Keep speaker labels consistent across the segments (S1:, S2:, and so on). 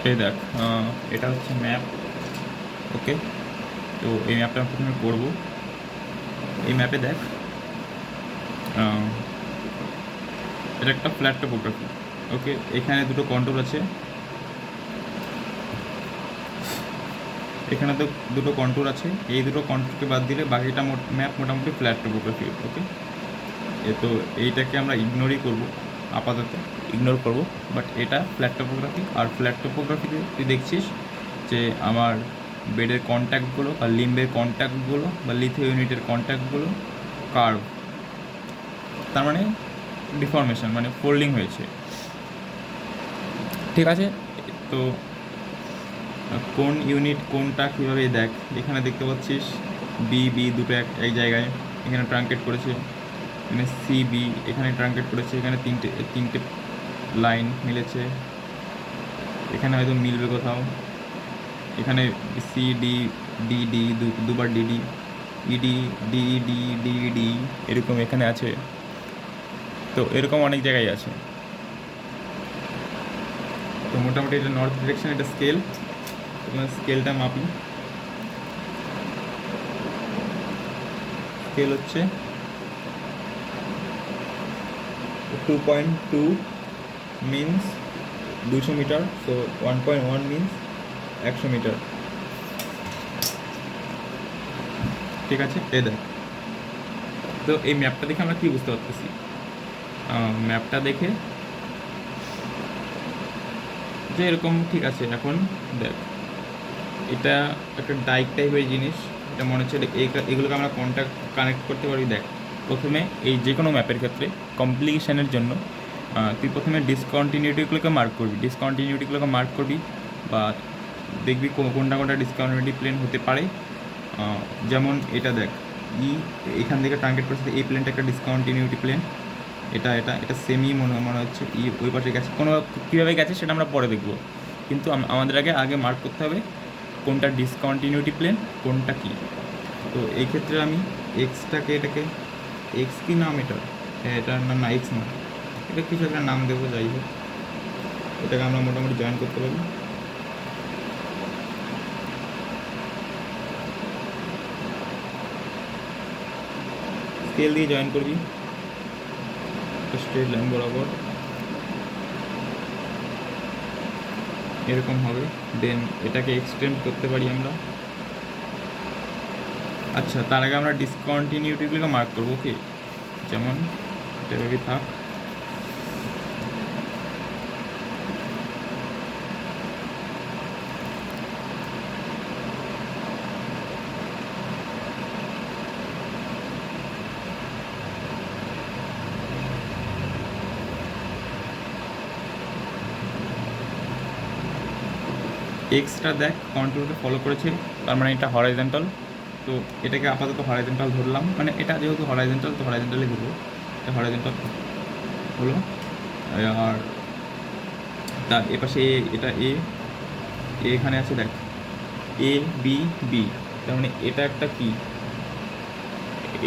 S1: এই দেখ, এটা হচ্ছে ম্যাপ। ওকে, তো এই ম্যাপটা আমি প্রথমে করব। এই ম্যাপে দেখ, এটা একটা ফ্ল্যাট টোপোগ্রাফি। ওকে, এখানে দুটো কন্ট্রোল আছে, এখানে তো দুটো কন্ট্রোল আছে। এই দুটো কন্ট্রোলকে বাদ দিলে বাকিটা ম্যাপ মোটামুটি ফ্ল্যাট টোপোগ্রাফি। ওকে, তো এইটাকে আমরা ইগনোরই করব, আপাতত ইগনোর করব। বাট এটা ফ্ল্যাট টোপোগ্রাফি, আর ফ্ল্যাট টোপোগ্রাফিতে তুই দেখছিস যে আমার বেডের কন্ট্যাক্টগুলো বা লিম্বের কন্ট্যাক্টগুলো বা লিথিও ইউনিটের কন্ট্যাক্টগুলো কার্ভ, তার মানে ডিফর্মেশন, মানে ফোল্ডিং হয়েছে। ঠিক আছে, তো কোন ইউনিট কোনটা কীভাবে দেখ, এখানে দেখতে পাচ্ছিস বি বি দুটো এক জায়গায়, এখানে ট্রাঙ্কেট করেছে, এখানে সি বি এখানে ট্রাঙ্কেট করেছে, এখানে তিনটে তিনটে লাইন মিলেছে, এখানে হয়তো মিলবে কোথাও, এখানে সি ডি ডি ডি দুবার D D E D D D D D এরকম এখানে আছে। তো এরকম অনেক জায়গায় আছে। তো মোটামুটি এটা নর্থ ডিরেকশন, এটা স্কেল, স্কেলটা মাপি। স্কেল হচ্ছে 2.2 means 200 metre, so 1.1 means 100 metre. ঠিক আছে, এ দেখ, তো এই ম্যাপটা দেখে আমরা কী বুঝতে পারতেছি? ম্যাপটা দেখে যে এরকম, ঠিক আছে। এখন দেখ, এটা একটা ডাইক টাইপের জিনিস, এটা মনে হচ্ছে এগুলোকে আমরা কানেক্ট করতে পারি। দেখ, প্রথমে এই যে কোনো ম্যাপের ক্ষেত্রে কমপ্লিকেশনের জন্য তুই প্রথমে ডিসকন্টিনিউটিগুলোকে মার্ক করবি, বা দেখবি কোনটা কোনটা ডিসকন্টিনিউটি প্লেন হতে পারে। যেমন এটা দেখ, এখান থেকে টার্গেট করছে, এই প্লেনটা একটা ডিসকন্টিনিউটি প্লেন, এটা এটা এটা সেমি মনে হচ্ছে ওই পাশে গেছে, কোনো কীভাবে গেছে সেটা আমরা পরে দেখব। কিন্তু আমাদের আগে মার্ক করতে হবে কোনটা ডিসকন্টিনিউটি প্লেন, কোনটা কী। তো এই ক্ষেত্রে আমি এটাকে এক্স কি নাম এটা, এটার নাম না এক্স না, এটা কিছু একটা নাম দেবো, যাই হোক, এটাকে আমরা মোটামুটি জয়েন করতে পারি। স্কেল দিয়ে জয়েন করবি স্ট্রেট লাইন বরাবর, এরকম হবে। দেন এটাকে এক্সটেন্ড করতে পারি আমরা। আচ্ছা, তার আগে আমরা ডিসকন্টিনিউটিগুলোকে মার্ক করবো। ওকে, যেমন এভাবে থাক। এক্সটা দেখ কন্ট্রোলকে ফলো করেছে, তার মানে এটা হরাইজেন্টাল। তো এটাকে আপাতত হরাইজেন্টাল ধরলাম, মানে এটা যেহেতু হরাইজেন্টাল তো হরাইজেন্টালে ধরবো, এটা হরাইজেন্টাল হলো। আর তার এপাশে এটা এখানে আছে দেখ, এ বি বি, তার মানে এটা একটা কি,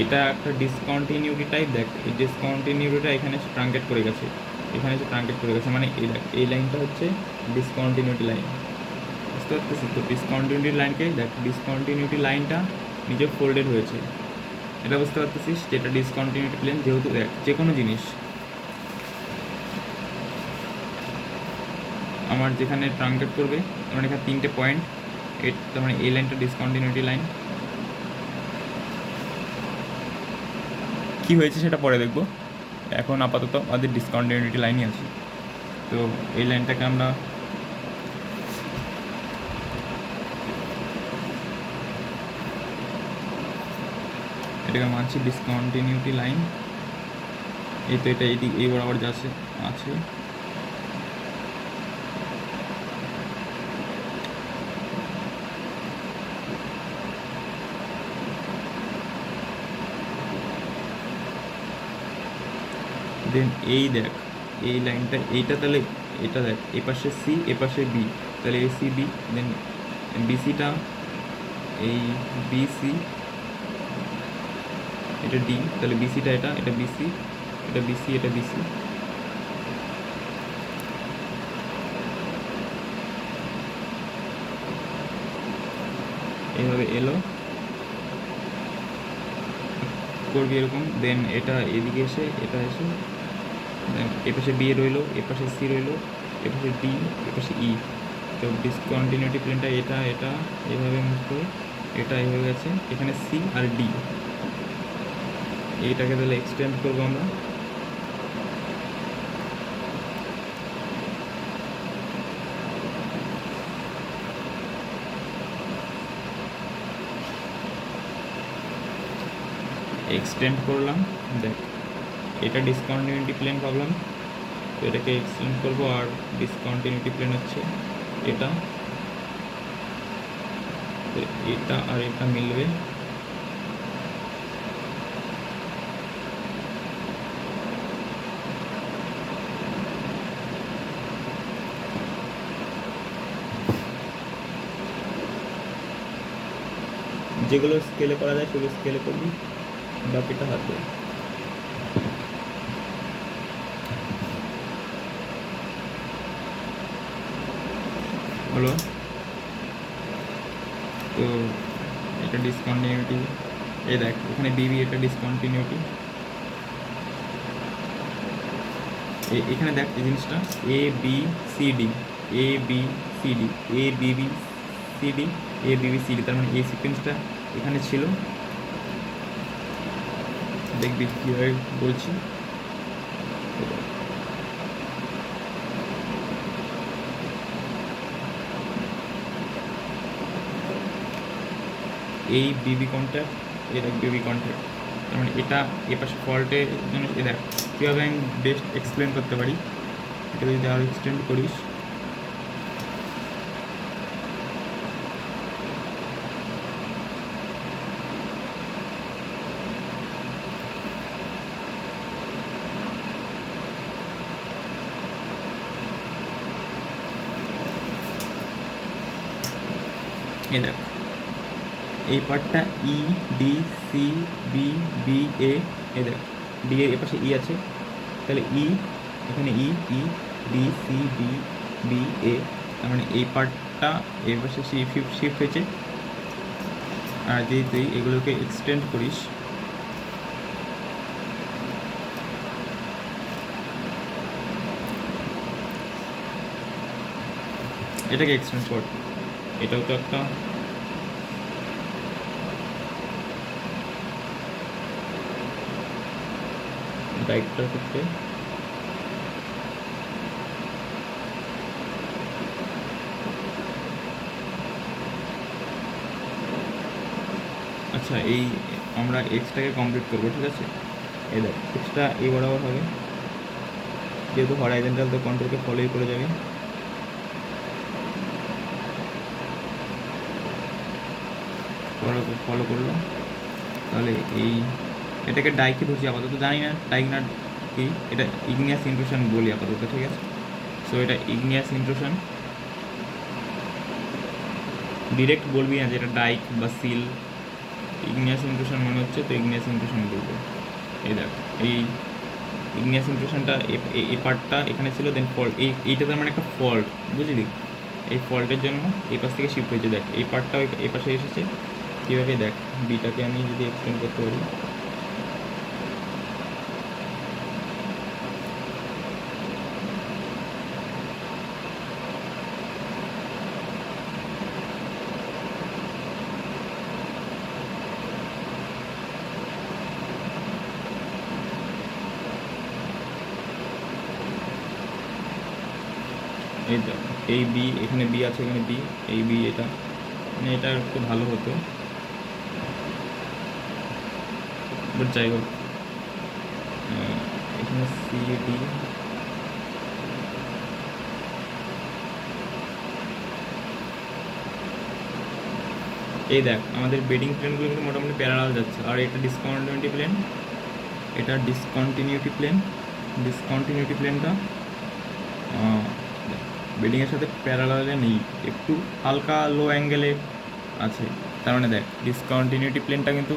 S1: এটা একটা ডিসকন্টিনিউটি টাইপ। দেখ, এই ডিসকন্টিনিউটিটা এখানে ট্রাঙ্কেট করে গেছে, এখানে এসে ট্রাঙ্কেট করে গেছে, মানে এই দেখ, এই লাইনটা হচ্ছে ডিসকন্টিনিউটি লাইন, বুঝতে পারতেছি? তো ডিসকন্টিনিউটি লাইনকে দেখ, ডিসকন্টিনিউটি লাইনটা নিজে ফোল্ডেড হয়েছে, এটা বুঝতে পারতেছিস? যেটা ডিসকন্টিনিউটি প্লেন, যেহেতু দেখ যে কোনো জিনিস আমার যেখানে ট্রাঙ্কেট করবে, তার মানে এখানে তিনটে পয়েন্ট, তার মানে এই লাইনটা ডিসকন্টিনিউটি লাইন। কী হয়েছে সেটা পরে দেখব, এখন আপাতত আমাদের ডিসকন্টিনিউটি লাইনই আছে। তো এই লাইনটাকে আমরা এটাকে মানছি ডিসকন্টিনিউটি লাইন। এই তো এটা এই বরাবর যা আছে। দেন এই দেখ, এই লাইনটা, এইটা তাহলে এটা দেখ, এ পাশে সি এ পাশে বি, তাহলে এ সি বি। দেন বিসিটা, এই বিসি, এটা ডি, তাহলে বিসিটা এটা বিসি, এটা বিসি, এটা বিসি। এইভাবে এলো, করবি এরকম, দেন এটা এদিকে এসে এটা এসে দেন এপাশে বি রইলো, এপাশে সি রইলো, এপাশে ডি, এপাশে ই। তো ডিসকন্টিনিউটি প্লেনটা এটা এটা এভাবে মুভ করে এটা হয়ে গেছে, এখানে সি আর ডি, এইটাকে তাহলে এক্সটেন্ড করবো আমরা। এক্সটেন্ড করলাম, দেখ এটা ডিসকন্টিনিউটি প্লেন পাবলাম, তো এটাকে এক্সটেন্ড করবো। আর ডিসকন্টিনিউটি প্লেন হচ্ছে এটা, তো এটা আর এটা মিলবে, যেগুলো স্কেলে করা যায় সেগুলো স্কেলে করবি, বাকিটা হাতে। হলো, তো এটা ডিসকন্টিনিউটি, এই দেখ এখানে বিবি, এটা ডিসকন্টিনিউটি। এখানে দেখ এই জিনিসটা এ B C D, A B C D, A Bibi C D, A Bibi C D, তার মানে এই সিকোয়েন্সটা এখানে ছিল। দেখবি কীভাবে বলছি, এই বিবি কন্ট্যাক্ট, এই দেখ বিবি কন্ট্যাক্ট, তার মানে এটা এপাশে ফল্টের জন্য। এ দেখ কীভাবে আমি বেস্ট এক্সপ্লেন করতে পারি, এটা যদি আরও এক্সটেন্ড করিস, এই দেখ এই পার্টটা E D C B B A, এই দেখ ডি এর এপাশে ই আছে, তাহলে ই এখানে ই E D C B B A, তার মানে এই পার্টটা এর পাশে শিফট হয়েছে। আর যদি তুই এগুলোকে এক্সটেন্ড করিস, এটাকে এক্সটেন্ড কর, এটাও তো একটা ডাইরেক্টর ক্ষেত্রে। আচ্ছা, এই আমরা এক্সটাকে কমপ্লিট করবো, ঠিক আছে? এই দেখ এক্সটা এই বরাবর হবে, যেহেতু হরাইজন্টাল তো কন্ট্রোলকে ফলোই করে যাবে। ফলো করলো, তাহলে এই এটাকে ডাইকে ধরছি আপাতত, জানি না ডাইক না কি, এটা ইগনিয়াস ইন্ট্রুশন বলি আপাতত, ঠিক আছে? সো এটা ইগনিয়াস ইন্ট্রুশন, ডিরেক্ট বলবি না যে এটা ডাইক বা সিল, ইগনিয়াস ইন্ট্রুশন মনে হচ্ছে তো ইগনিয়াস ইন্ট্রুশন বলবো। এই দেখ এই ইগনিয়াস ইন্ট্রুশনটা এই পার্টটা এখানে ছিল, দেন ফল্ট, এইটা তার মানে একটা ফল্ট, বুঝলি? এই ফল্টের জন্য এই পাশ থেকে শিফট হয়েছে, দেখ এই পার্টটা এই পাশে এসেছে কীভাবে, দেখ বিটাকে আমি যদি এক্সটেন্ড করতে পারি, এই দেখ এই বি, এখানে বি আছে, এখানে বি, এই বি, এটা মানে এটা একটু ভালো হতো, বাট যাই হোক এখানে সি ডি, এই দেখ আমাদের বেডিং প্লেনগুলো কিন্তু মোটামুটি প্যারালাল যাচ্ছে। আর এটা ডিসকন্টিনিউটি প্লেন, এটা ডিসকন্টিনিউটি প্লেন, ডিসকন্টিনিউটি প্লেনটা বেডিংয়ের সাথে প্যারালালে নেই, একটু হালকা লো অ্যাঙ্গেলে আছে। তার মানে দেখ ডিসকন্টিনিউটি প্লেনটা কিন্তু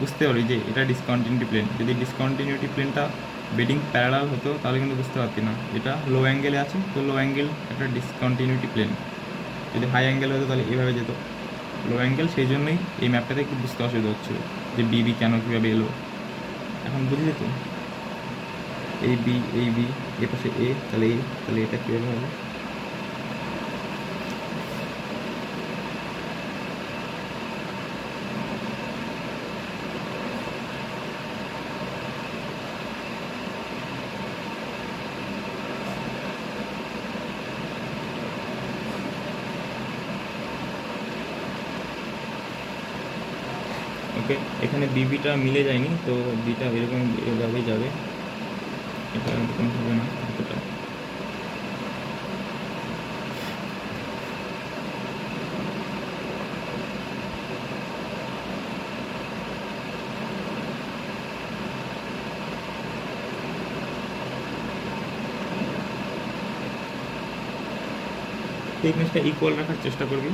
S1: বুঝতে পারি যে এটা ডিসকন্টিনিউটি প্লেন। যদি ডিসকন্টিনিউটি প্লেনটা বেডিং প্যারালাল হতো তাহলে কিন্তু বুঝতে পারতি না, এটা লো অ্যাঙ্গেলে আছে, তো লো অ্যাঙ্গেল একটা ডিসকন্টিনিউটি প্লেন। যদি হাই অ্যাঙ্গেল হতো তাহলে এভাবে যেত, লো অ্যাঙ্গেল, সেই জন্যই এই ম্যাপটাতে একটু বুঝতে অসুবিধা হচ্ছিলো যে বিবি কেন কীভাবে এলো। এখন বুঝলি তো, এই বি এ পাশে এ, তাহলে এটা কীভাবে হবে। ওকে, এখানে বিবিটা মিলে যায়নি, তো বিটা এরকম এভাবেই যাবে, এটা এরকম হবে না এতটা। থিকনেসটা ইকুয়াল রাখার চেষ্টা করবি।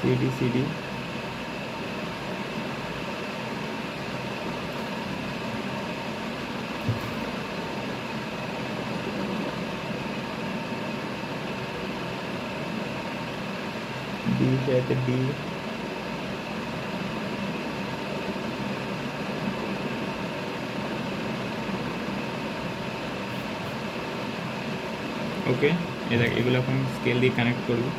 S1: সিডি সিডি বি সাথে বি, ওকে। দেখ এগুলো এখন স্কেল দিয়ে কানেক্ট করবি।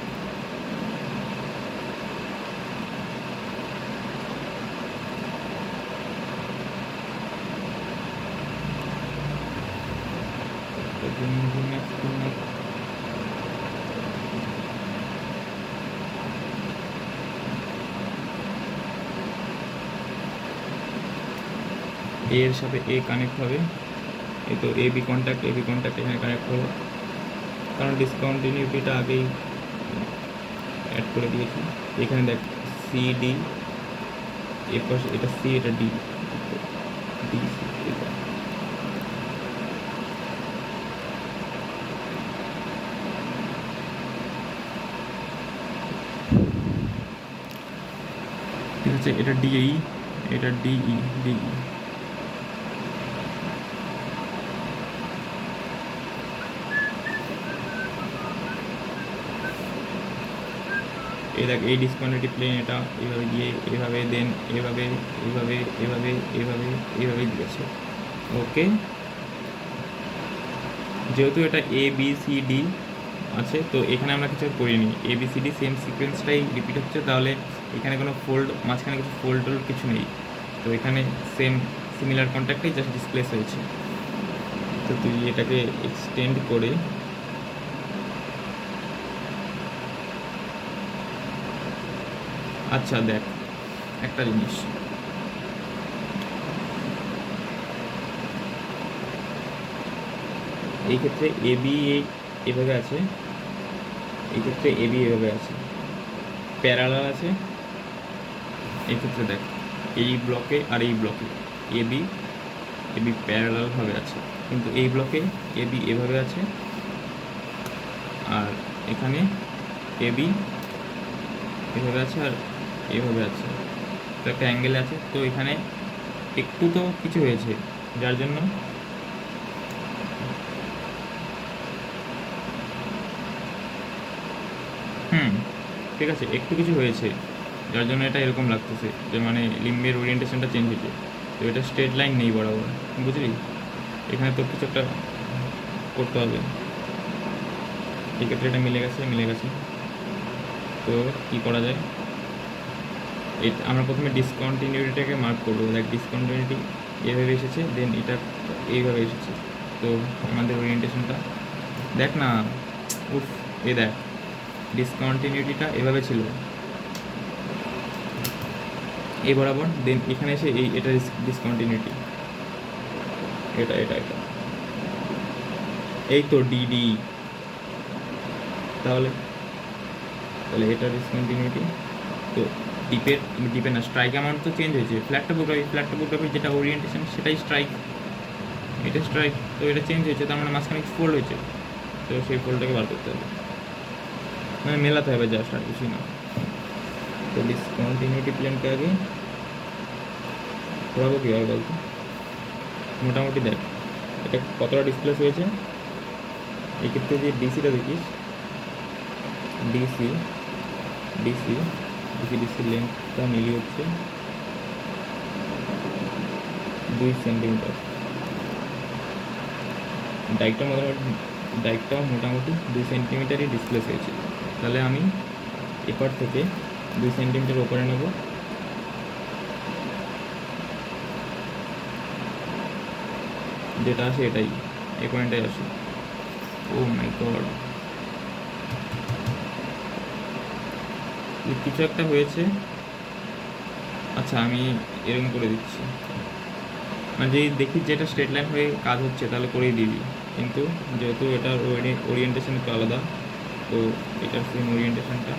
S1: এর সাথে এ কানেক্ট হবে, এই তো এ বি কন্ট্যাক্ট এখানে কানেক্ট হবে, কারণ ডিসকন্টিনিউটিটা আগেই অ্যাড করে দিয়েছি। এখানে দেখ সি ডি, এর পাশে এটা সি, এটা ডি, ডি সি, এটা ঠিক আছে, এটা ডিই, এটা ডিই, ডিই। এই দেখ এই ডিসকন্টিনিউটি প্লেন, এটা এইভাবে গিয়ে এভাবে, দেন এভাবে, এভাবে, এভাবে, এভাবে, এভাবে দিয়েছে। ওকে, যেহেতু এটা এ বি সি ডি আছে, তো এখানে আমরা কিছু করিনি, A B C D same সিকোয়েন্সটাই রিপিট হচ্ছে, তাহলে এখানে কোনো ফোল্ড, মাঝখানে কিছু ফোল্ড টোল্ড কিছু নেই, তো এখানে সেম সিমিলার কন্ট্যাক্টেই জাস্ট ডিসপ্লেস হয়েছে। তো তুই এটাকে এক্সটেন্ড করে আচ্ছা দেখ একটা জিনিস, এই ক্ষেত্রে এ বি এভাবে আছে, এই ক্ষেত্রে এ বি এভাবে আছে, প্যারালাল আছে। এই ক্ষেত্রে দেখ এই ব্লকে আর এই ব্লকে এ বি প্যারালালভাবে আছে, কিন্তু এই ব্লকে এ বি এভাবে আছে, আর এখানে এ বি এভাবে আছে আর এভাবে আছে, তো একটা অ্যাঙ্গেল আছে, তো এখানে একটু তো কিছু হয়েছে, যার জন্য ঠিক আছে, একটু কিছু হয়েছে, যার জন্য এটা এরকম লাগতেছে যে মানে লিম্বের ওরিয়েন্টেশনটা চেঞ্জ হয়েছে, তো এটা স্ট্রেট লাইন নেই বরাবর, বুঝলি। এখানে তো কিছু একটা করতে হবে, এক্ষেত্রে এটা মিলে গেছে। তো কী করা যায়, আমরা প্রথমে ডিসকন্টিনিউটিটাকে মার্ক করবো। দেখ ডিসকন্টিনিউটি এভাবে এসেছে, দেন এটা এইভাবে এসেছে, তো আমাদের ওরিয়েন্টেশনটা দেখ না, উফ, দেখ ডিসকন্টিনিউটিটা এভাবে ছিল এই বরাবর, দেন এখানে এসে এটা ডিসকন্টিনিউটি, এটা এই তো ডিডি, তাহলে এটা ডিসকন্টিনিউটি। তো ডিপের না, স্ট্রাইক অ্যামাউন্ট তো চেঞ্জ হয়েছে, ফ্ল্যাট টোপোগ্রাফি যেটা ওরিয়েন্টেশন সেটাই স্ট্রাইক, এটা স্ট্রাইক, তো এটা চেঞ্জ হয়েছে, তার মানে মাঝখানে ফোল্ড হয়েছে, তো সেই ফোল্ডটাকে বার করতে হবে, মানে মেলাতে হবে জাস্ট, আর কিছুই না। তো ডিসকন্টিনিউটি প্লেনকে আগে ঘোরাবো কীভাবে বলতো? মোটামুটি দেখ এটা কতটা ডিসপ্লেস হয়েছে। এক্ষেত্রে যে ডিসিটা দেখিস, ডিসি ডিসি ডিসি ডিসি লেন্থটা মিলিয়ে হচ্ছে 2 সেন্টিমিটার। ডাইকটাও মোটামুটি 2 সেন্টিমিটারই ডিসপ্লেস হয়েছে। তাহলে আমি এপার থেকে 2 সেন্টিমিটার ওপরে নেব, যেটা আসে এটাই, এই পয়েন্টটাই আসে। ও মাই গড, কিছু একটা হয়েছে। আচ্ছা আমি এরকম করে দিচ্ছি, মানে যদি দেখি যে এটা স্ট্রেট লাইন হয়ে কাজ হচ্ছে তাহলে করেই দিবি, কিন্তু যেহেতু এটার ওরিয়েন্টেশন একটু আলাদা, তো এটার সেম ওরিয়েন্টেশনটা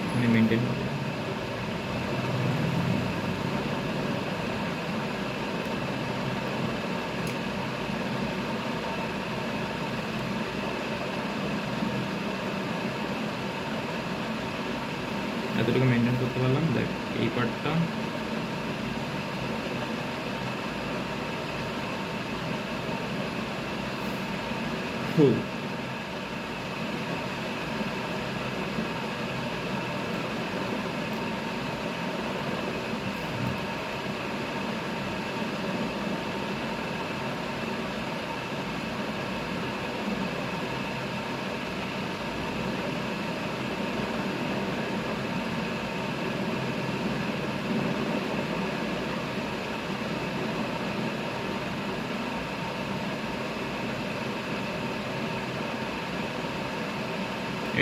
S1: এখানে মেনটেন হবে। এতটুকু মেনটেন করতে পারলাম। দেখ এই পার্টটা ফুল,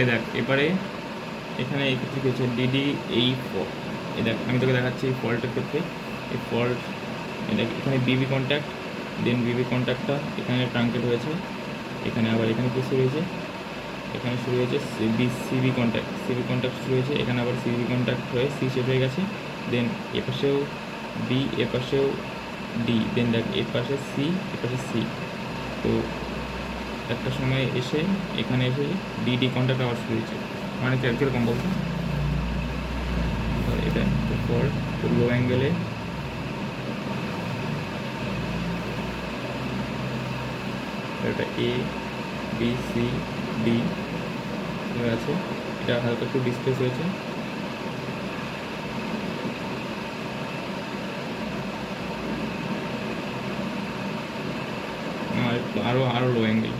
S1: এই দেখ এবারে এখানে এই ক্ষেত্রে কি হচ্ছে ডিডি এই এই দেখ আমি তোকে দেখাচ্ছি এই ফল্টের ক্ষেত্রে, এই ফল্ট এটা এখানে বিবি কন্ট্যাক্ট, দেন বিবি কন্ট্যাক্টটা এখানে ট্রাঙ্কেট হয়েছে, এখানে আবার এখানে কি শুরু হয়েছে, এখানে শুরু হয়েছে সিবি কন্ট্যাক্ট, সিবি কন্ট্যাক্ট শুরু হয়েছে, এখানে আবার সিবি কন্ট্যাক্ট হয়ে সি শেপ হয়ে গেছে, দেন এপাশেও বি এপাশেও ডি, দেন দেখ এপাশে সি এপাশে সি। তো একটা সময় এসে এখানে এসে ডিডি কন্ট্যাক্ট আবার শুরু হয়েছে, মানে কীরকম বলতো, এটা পর লো অ্যাঙ্গেলে এটা এ বি সি ডি আছে, এটা হালকা একটু ডিসপ্লেস হয়েছে, আরও আরও লো অ্যাঙ্গেল।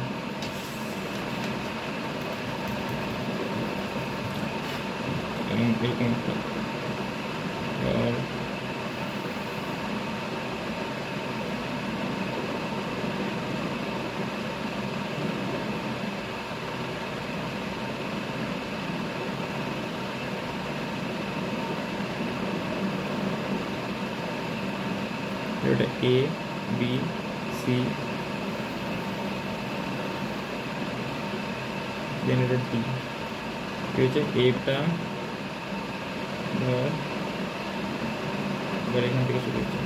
S1: এবং এরকম একটা আর এটা এ বি সি, দেন এটা ডি, কি হচ্ছে এটা ধর এবার এখান থেকে শুরু হচ্ছে,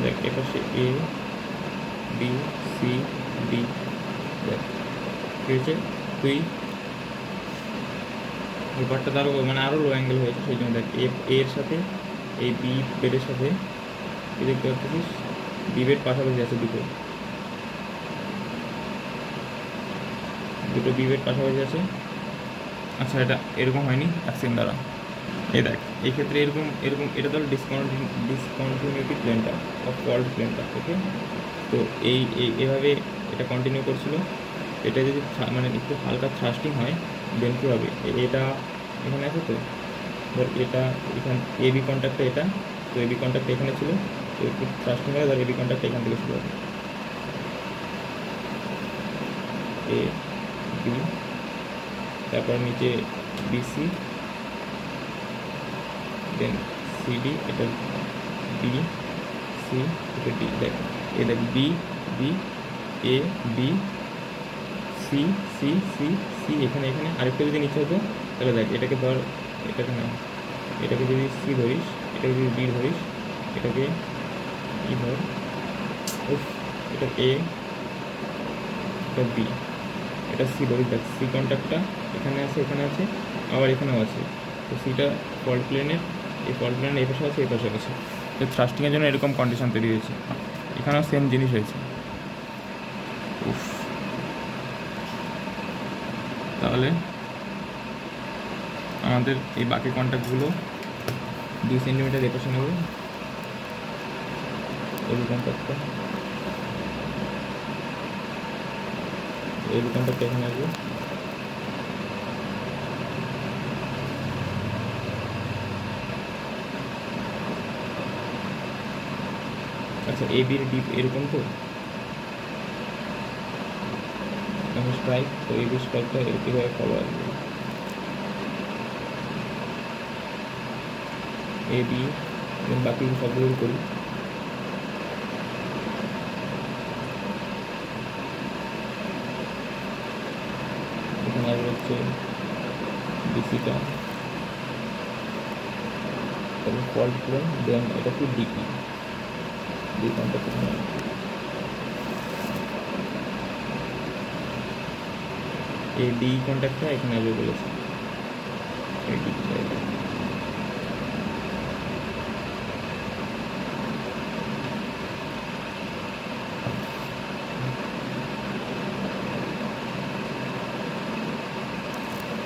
S1: দেখ এপাশে এ বি সি ডি, দেখ কি হয়েছে তুই এই পার্টটা আরও মানে আরও লো অ্যাঙ্গেল হয়েছে, সেই জন্য দেখ এর সাথে এই বি বেডের সাথে কি দেখতে পাচ্ছিস, বি বেড পাশাপাশি আছে, দুটো দুটো বি বেড পাশাপাশি আছে। আচ্ছা এটা এরকম হয়নি, এক সেকেন্ড দ্বারা এই দেখ এই ক্ষেত্রে এরকম এরকম এটা তো ডিসকন্টিনিউটি প্লেনটা বা ফল্ট প্লেনটা, ওকে। তো এভাবে এটা কন্টিনিউ করছিল, এটা যদি মানে একটু হালকা থ্রাস্টিং হয় দেন কী হবে, এটা এখানে আছে, তো ধর এটা এখান এবি কন্ট্যাক্টটা এটা, তো এবি কন্ট্যাক্ট এখানে ছিল, তো একটু থ্রাস্টিং হলে ধর এবি কন্ট্যাক্ট এখান থেকে শুরু হবে, এ বি, তারপর নিচে বিসি, দেন সিডি, এটা বি সি, এটা ডি, দেখ এ দেখ B B, A B C C C C, এখানে এখানে আরেকটা যদি নিচে হতো তাহলে দেখ এটাকে ধর, এটাকে না, এটাকে যদি সি ধরিস, এটাকে যদি বি ধরিস, এটাকে ই ধর, উফ, এটা এ, এটা বি, এটা সি ধরিস, দেখ সি কন্ট্যাক্টটা এখানে আছে, এখানে আছে, আবার এখানেও আছে। তো সিটা ফল্ট প্লেনের, এই ফল্ট প্লেনের এই পাশে আছে, এই পাশে আছে। তো থ্রাস্টিংয়ের জন্য এরকম কন্ডিশন তৈরি হয়েছে। এখানেও সেম জিনিস হয়েছে। উফ, তাহলে আমাদের এই বাকি কন্ট্যাক্টগুলো 2 সেন্টিমিটার এপাশে নেব, এই কন্ট্যাক্টটা, এই কন্ট্যাক্টটা এখানে আসবে। আচ্ছা, এ বির ডিপ এরকম তো স্ট্রাইক, তো এ বি স্ট্রাইকটা কীভাবে পাবো আসবে, এ বি, বাকি সবগুলো করি। এখানে আসবে হচ্ছে বিসিটা, তারপর ফল্ট প্লেন, দেন এটা কি ডিপি, ডি কন্ট্যাক্ট এখানে, এই ডি কন্ট্যাক্টটা এখানে আসবে বলেছে, এই ডি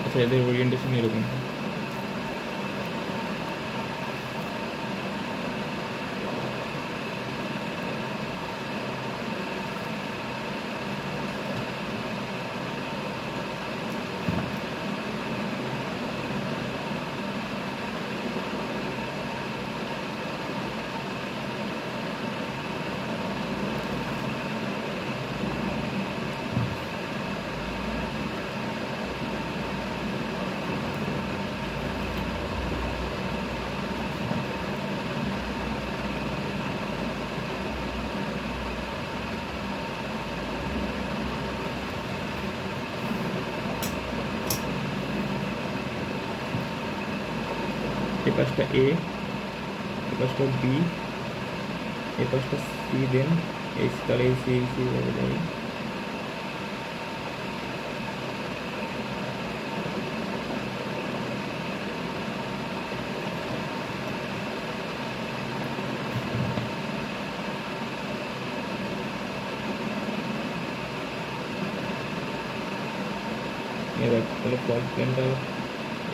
S1: আচ্ছা, এদের ওরিয়েন্টেশন এরকম। এই পাশটা এ, এই পাশটা বি, এই পাশটা সি, দেন এই, তাহলে এই সি, এই সি যাবে। এবার তাহলে ফল্ট প্লেনটা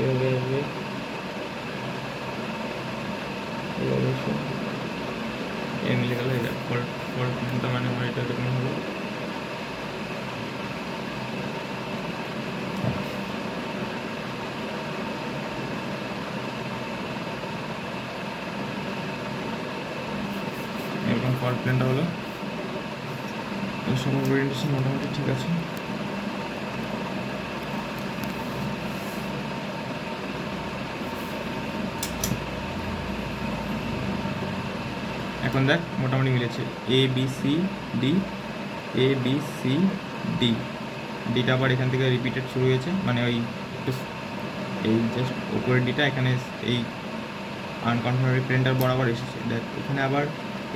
S1: এভাবে আসবে, এভাবে এসে এ মিলে গেল। এটা ফল্ট প্লেনটা মানে আমার এটা এরকম হলো। এরকম ফল্ট প্লেনটা হলো, সব ওরিয়েন্টেশন মোটামুটি ঠিক আছে। এখন দেখ মোটামুটি মিলেছে, এ B C D, A B C D, ডিটা আবার এখান থেকে রিপিটেড শুরু হয়েছে, মানে ওই এই জাস্ট উপরের ডিটা এখানে এই আনকনফার্মেবল প্লেনটার বরাবর এসেছে। দেখ এখানে আবার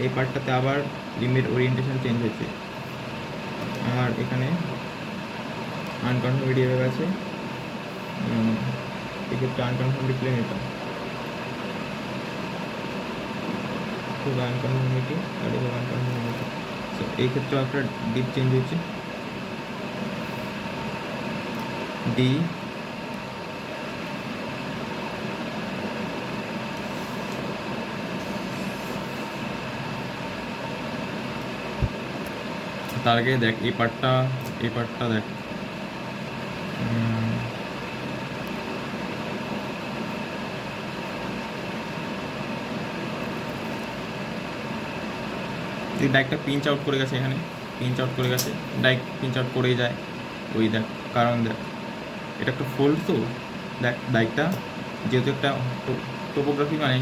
S1: এই পার্টটাতে আবার লিমিট ওরিয়েন্টেশন চেঞ্জ হয়েছে, আমার এখানে আনকনফার্মেবল এভাবে আছে, এক্ষেত্রে আনকনফার্মেবল প্লেন এটা খুব আনকনফার্মিটি, আর এটা আনকনফার্মিটি। সো এই ক্ষেত্রেও একটা ডিপ চেঞ্জ হয়েছে, ডি, তার আগে দেখ এই পার্টটা, এই পার্টটা দেখ, এই ডাইকটা পিঞ্চ আউট করে গেছে, এখানে পিঞ্চ আউট করে গেছে, ডাইক পিঞ্চ আউট করেই যায় ওই দেখ, কারণ দেখ এটা একটা ফোল্ড তো, দেখ ডাইকটা যেহেতু একটা টোপোগ্রাফি মানে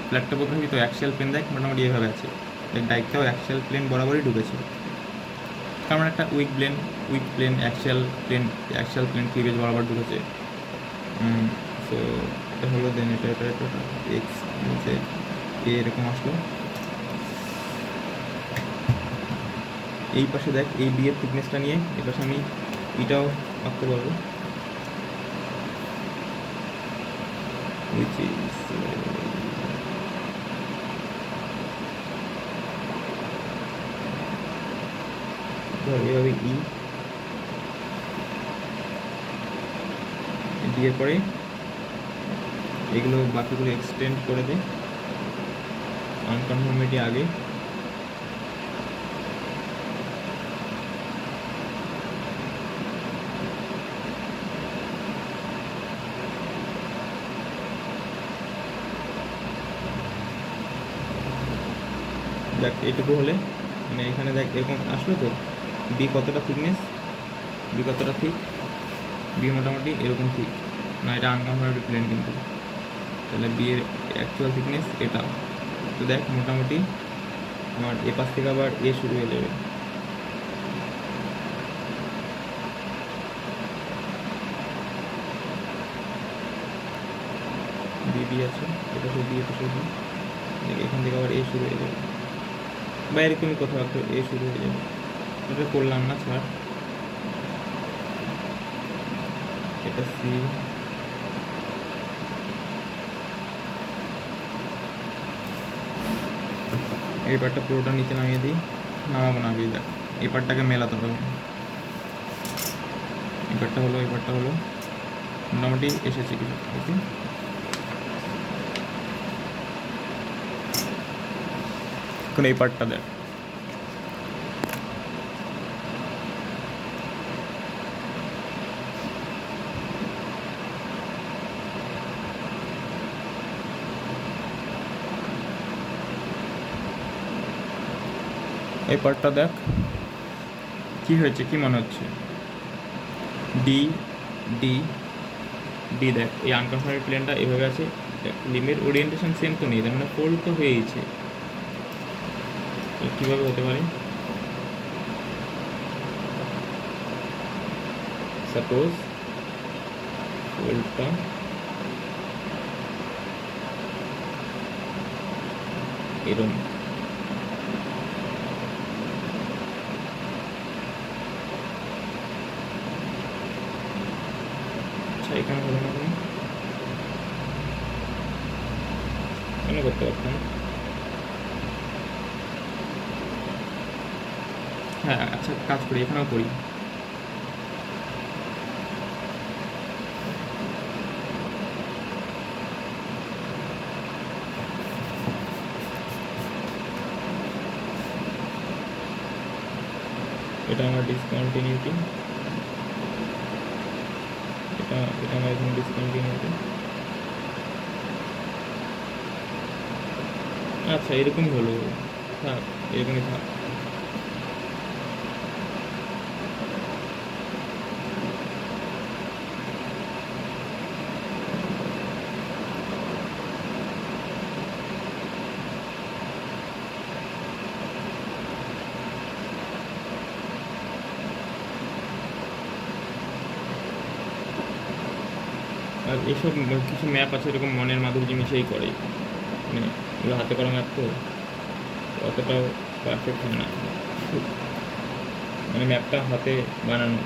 S1: ফ্ল্যাট টোপোগ্রাফি, তো অ্যাক্সিয়াল প্লেন দেখ মোটামুটি এভাবে আছে, দেখ ডাইকটাও অ্যাক্সিয়াল প্লেন বরাবরই ঢুকেছে, কারণ একটা weak plane axial plane cleavage বরাবর ঢুকেছে। সো এটা হলো, দেন এটা এক্স এরকম আসলো। এই পাশে দেখ, এই বি এর থিকনেসটা নিয়ে এই পাশে আমি এটাও আঁকতে পারবো, which is ধর এভাবে ডি এর পরে এগুলো বাকিগুলো এক্সটেন্ড করে দে, আনকনফর্মিটি আগে। দেখ এইটুকু হলে মানে এখানে দেখ এরকম আসলো তো, বি কতটা থিকনেস, বি কতটা থিক, বি মোটামুটি এরকম থিক না, এটা আনকনফর্মিটি প্লেন কিন্তু, তাহলে বি এর অ্যাকচুয়াল থিকনেস এটা। তো দেখ মোটামুটি আমার এ পাশ থেকে আবার এ শুরু হয়ে যাবে, বি আছে, এটা শুধু বি, এটা শুধু এখান থেকে আবার এ শুরু হয়ে যাবে, বা এরকমই কোথাও একটা এ শুরু হয়ে যাবে। এটা করলাম না স্যার, এটা সি, এই পার্টটা পুরোটা নিচে নামিয়ে দিই, নামাবো না আগে, দেখ এই পার্টটাকে মেলাতে হবে, এই পার্টটা হলো মোটামুটি এসেছে কিছু। ওকে, এখন এই পার্টটা দেখ, এই পার্টটা দেখ কি হয়েছে, কি মনে হচ্ছে, ডি ডি ডি দেখ এই আনকনফর্মিটি প্লেনটা এভাবে আছে, লিমের ওরিয়েন্টেশন সেম তো নেই, তার মানে ফোল্ড তো হয়েইছে। কীভাবে হতে পারে, সাপোজ ফোল্ডটা এরকম, আচ্ছা এখানে হলো না কেন, মনে করতে পারতাম। হ্যাঁ আচ্ছা কাজ করি, এখানেও করি, এটা আমার ডিসকন্টিনিউটি, এটা আমার এখন ডিসকন্টিনিউটি। আচ্ছা এরকমই হলো, থাক এরকমই থাক। আর এসব কিছু ম্যাপ আছে এরকম মনের মাধুর্য মিশেই করে, মানে এগুলো হাতে করা ম্যাপ তো অতটাও পারফেক্ট হয় না, মানে ম্যাপটা হাতে বানানো।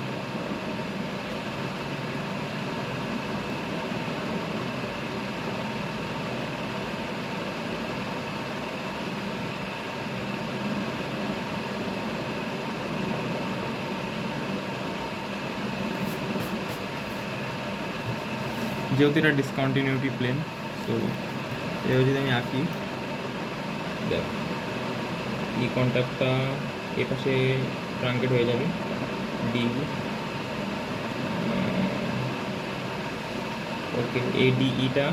S1: যেহেতু এটা ডিসকন্টিনিউটি প্লেন, তো এবার যদি আমি আঁকি, দেখ ই কন্ট্যাক্টটা এ পাশে ট্রাঙ্কেট হয়ে যাবে, ডি ওকে, এ ডি ইটা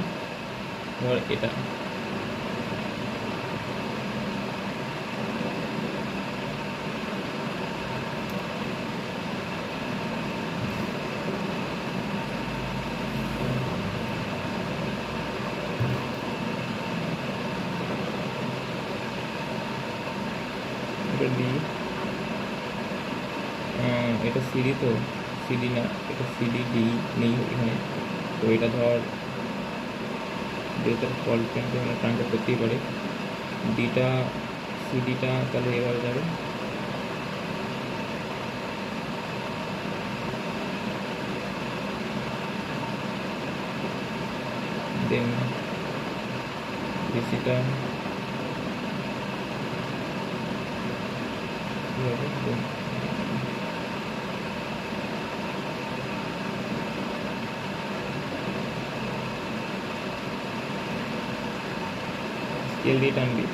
S1: ধর এটা, এটা ডি এটা সিডি, তো সিডি না, এটা সিডি ডি নেই এখানে। তো এটা ধর যেহেতু ফল্ট প্যান্ট এখানে ট্রান্সফার করতেই পারে, ডিটা সিডিটা তাহলে এভাবে যাবে। দেন বিসিটা স্কেল দিয়ে টানবি,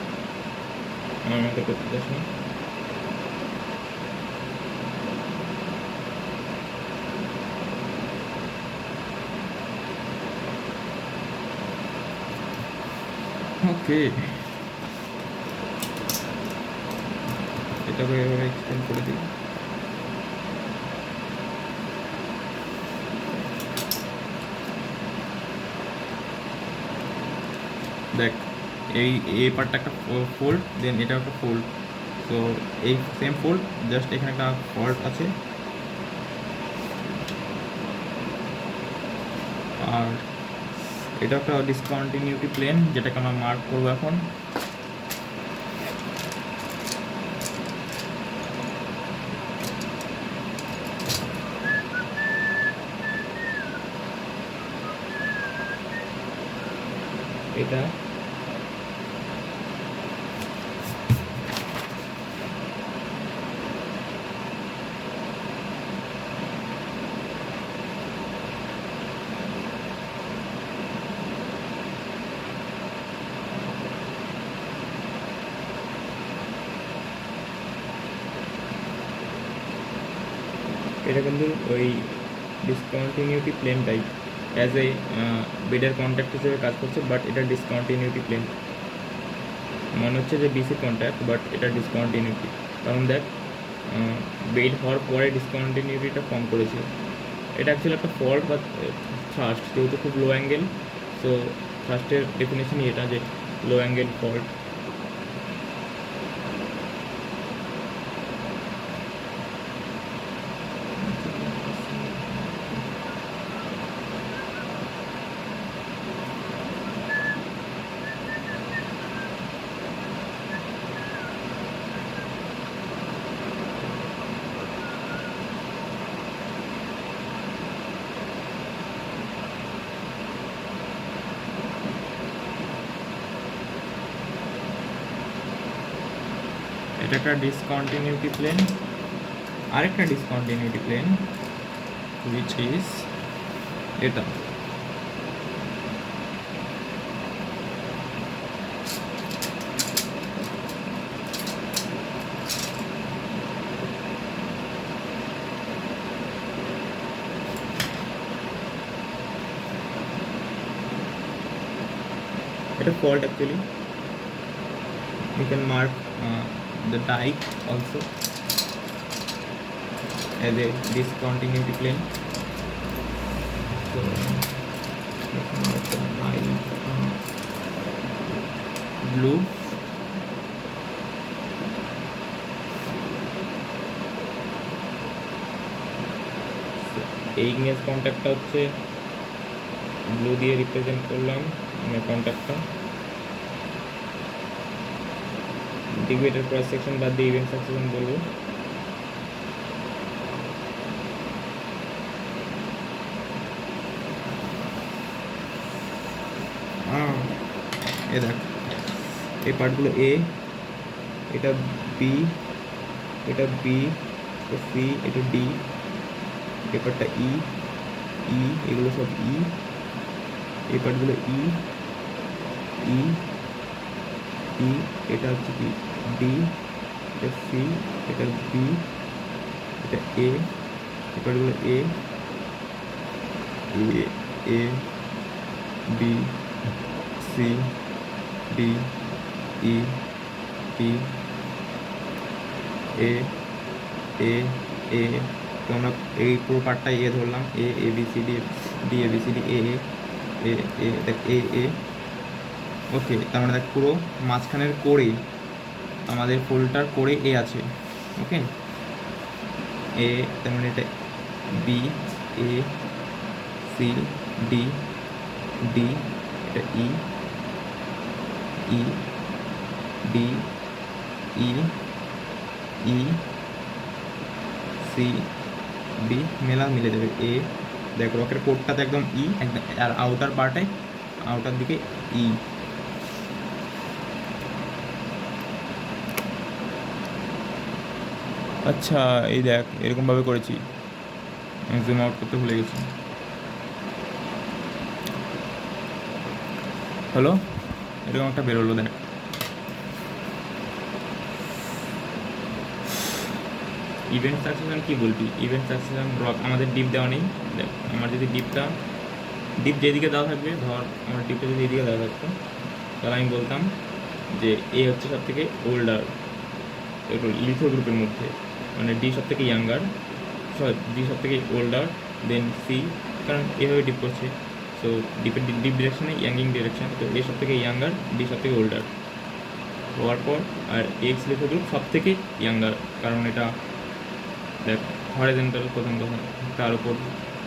S1: আমার মতো করতে চাস না। ওকে, এটাকে এভাবে এক্সটেন্ড করে দিই। দেখ এই পার্টটা একটা ফোল্ড, দেন এটা একটা ফোল্ড, তো এই সেম ফোল্ড, জাস্ট এখানে একটা ফল্ট আছে। আর এটা একটা ডিসকন্টিনিউটি প্লেন, যেটাকে আমরা মার্ক করবো এখন। এটা এটা কিন্তু ওই discontinuity plane type as a বেডের কন্ট্যাক্ট হিসেবে কাজ করছে, বাট এটা ডিসকন্টিনিউটি প্লেন। মনে হচ্ছে যে বিসি কন্ট্যাক্ট, বাট এটা ডিসকন্টিনিউটি, কারণ দেখ বেড হওয়ার পরে ডিসকন্টিনিউটিটা ফর্ম করেছে। এটা অ্যাকচুয়ালি একটা ফল্ট বা থ্রাস্ট, যেহেতু খুব লো অ্যাঙ্গেল, সো থ্রাস্টের ডেফিনেশনই এটা যে লো অ্যাঙ্গেল ফল্ট। এটা একটা ডিসকন্টিনিউটি প্লেন, আরেকটা ডিসকন্টিনিউটি প্লেন which is এটা। এটা fault actually. You can mark the dike also as a discontinuity plane. So let's mark the dike blue. এই ইমেজ কন্ট্যাক্টটা হচ্ছে ব্লু দিয়ে রিপ্রেজেন্ট করলাম কন্ট্যাক্টটা। ইন্টিগ্রেটেড ক্রস সেকশন বাদ দিয়ে ইভেন্ট সাকসেশন বলবো। এ দেখ এই পার্টগুলো এ, এটা বি, এটা বি, এটা সি, এটা ডি, এই পার্টটা ই, ই, এগুলো সব ই, এই পার্টগুলো ই, ই, ই, এটা হচ্ছে কি ডি, এটা সি, এটা বি, এটা এ, এই পার্টগুলো A, A, A, B, C, D, E, E, A, A, A. তো আমরা এই পুরো পার্টটাই এ ধরলাম, A, A B C D, D A B C D, A, A, A, দেখ এ, এ। ওকে, তার মানে দেখ পুরো মাঝখানের কোরে আমাদের ফোল্ডটার কোরে এ আছে। ওকে, এ, তার মানে এটা বি, এ, সি, ডি, ডি, এটা ই, ই, ডি, ই, ই, সি, ডি, মিলে যাবে এ। দেখো রকের কোডটাতে একদম ই একদম, আর আউটার পার্টে আউটার দিকে ই। আচ্ছা এই দেখ এরকমভাবে করেছি, জুম আউট করতে ভুলে গেছি। হলো এরকম একটা বেরোলো দেখ। ইভেন্ট সাকসেশন কী বলবি? ইভেন্ট সাকসেশন রক আমাদের ডিপ দেওয়া নেই। দেখ আমার যদি ডিপ যেদিকে দেওয়া থাকবে, ধর আমার ডিপটা যদি এদিকে দেওয়া থাকতো, তাহলে আমি বলতাম যে এ হচ্ছে সব থেকে ওল্ডার লিথো গ্রুপের মধ্যে, মানে ডি সব থেকে ইয়াঙ্গার, সরি ডি সব থেকে ওল্ডার, দেন সি, কারণ এভাবে ডিপ করছে, সো ডিপের ডিপ ডিরেকশনে ইয়াঙ্গিং ডিরেকশন, তো এ সব থেকে ইয়াঙ্গার, ডি সব থেকে ওল্ডার হওয়ার পর, আর এক্স লিথো গ্রুপ সব থেকে ইয়াঙ্গার, কারণ এটা দেখ হরিজন্টাল প্রথম কথা, তার উপর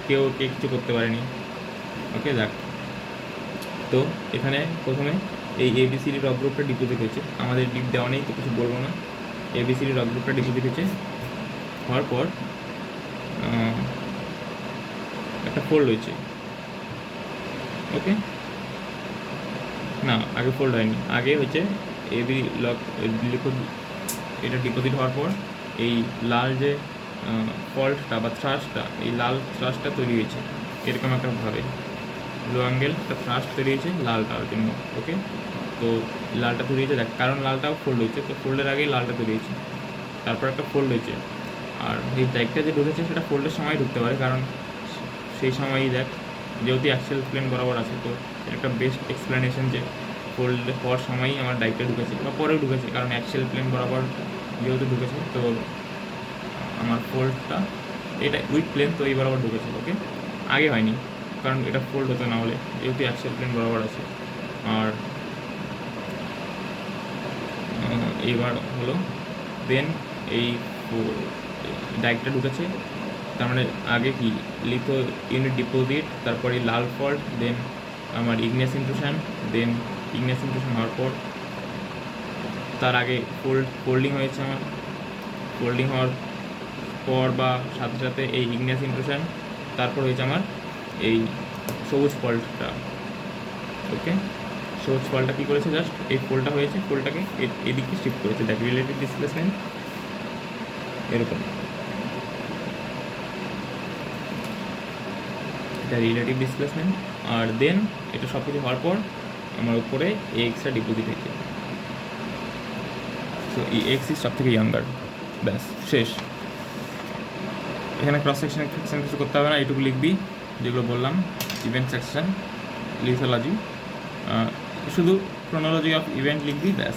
S1: কেউ কিছু করতে পারেনি। ওকে দেখ, তো এখানে প্রথমে এই এবিসিডি রক গ্রুপটা ডিপোজিট হয়েছে, আমাদের ডিপ দেওয়া নেই তো কিছু বলবো না। এবিসিডি রক গ্রুপটা ডিপোজিট হয়েছে, হওয়ার পর একটা ফোল্ড হয়েছে। ওকে না, আগে ফোল্ড হয়নি, আগে হচ্ছে এবি লক এটা ডিপোজিট হওয়ার পর এই লাল যে ফল্টটা বা থ্রাস্টটা, এই লাল থ্রাস্টটা তৈরি হয়েছে এরকম একটা ভাবে, লো অ্যাঙ্গেল একটা থ্রাস্ট তৈরি হয়েছে লালটার জন্য। ওকে, তো লালটা তৈরি হয়েছে দেখ, কারণ লালটাও ফোল্ড হয়েছে, তো ফোল্ডের আগেই লালটা তৈরি হয়েছে, তারপর একটা ফোল্ড হয়েছে। আর এই ডাইকটা যে ঢুকেছে সেটা ফোল্ডের সময় ঢুকতে পারে, কারণ সেই সময়ই দেখ যেহেতু অ্যাক্সেল প্লেন বরাবর আছে, তো এটা একটা বেস্ট এক্সপ্লেনেশন যে ফোল্ড হওয়ার সময়ই আমার ডাইকটা ঢুকেছে বা পরেও ঢুকেছে, কারণ অ্যাক্সেল প্লেন বরাবর যেহেতু ঢুকেছে, তো আমার ফোল্ডটা এটা উইথ প্লেন তো এই বরাবর ঢুকেছে। ওকে, আগে হয়নি কারণ এটা ফোল্ড হতো না হলে, যেহেতু অ্যাক্সেল প্লেন বরাবর আছে। আর এবার হলো দেন এই ডাইকটা ঢুকেছে, তার মানে আগে কি লিথো ইউনিট ডিপোজিট, তারপরে লাল ফল্ট, দেন আমার ইগনিয়াস ইনট্রুশন, দেন ইগনিয়াস ইনট্রুশন হওয়ার পর তার আগে ফোল্ডিং হয়েছে আমার, ফোল্ডিং হওয়ার পর বা সাথে সাথে এই ইগনিয়াস ইনট্রুশন, তারপর হয়েছে আমার এই সবুজ ফল্টটা। ওকে, সবুজ ফলটা কী করেছে, জাস্ট এই ফোল্ডটা হয়েছে, ফোল্ডটাকে এদিকে শিফট করেছে, দেখ রিলেটিভ ডিসপ্লেসমেন্ট এরকম, এটা রিলেটিভ ডিসপ্লেসমেন্ট। আর দেন এটা সব কিছু হওয়ার পর আমার উপরে এ এক্সটা ডিপোজিট হয়েছে, সো এই এক্স ইজ সব থেকে ইয়াঙ্গার, ব্যাস শেষ। এখানে ক্রস সেকশন কিছু করতে হবে না, এইটুকু লিখবি যেগুলো বললাম, ইভেন্ট সেকশন, লিথোলজি, শুধু ক্রোনোলজি অফ ইভেন্ট লিখবি, ব্যাস।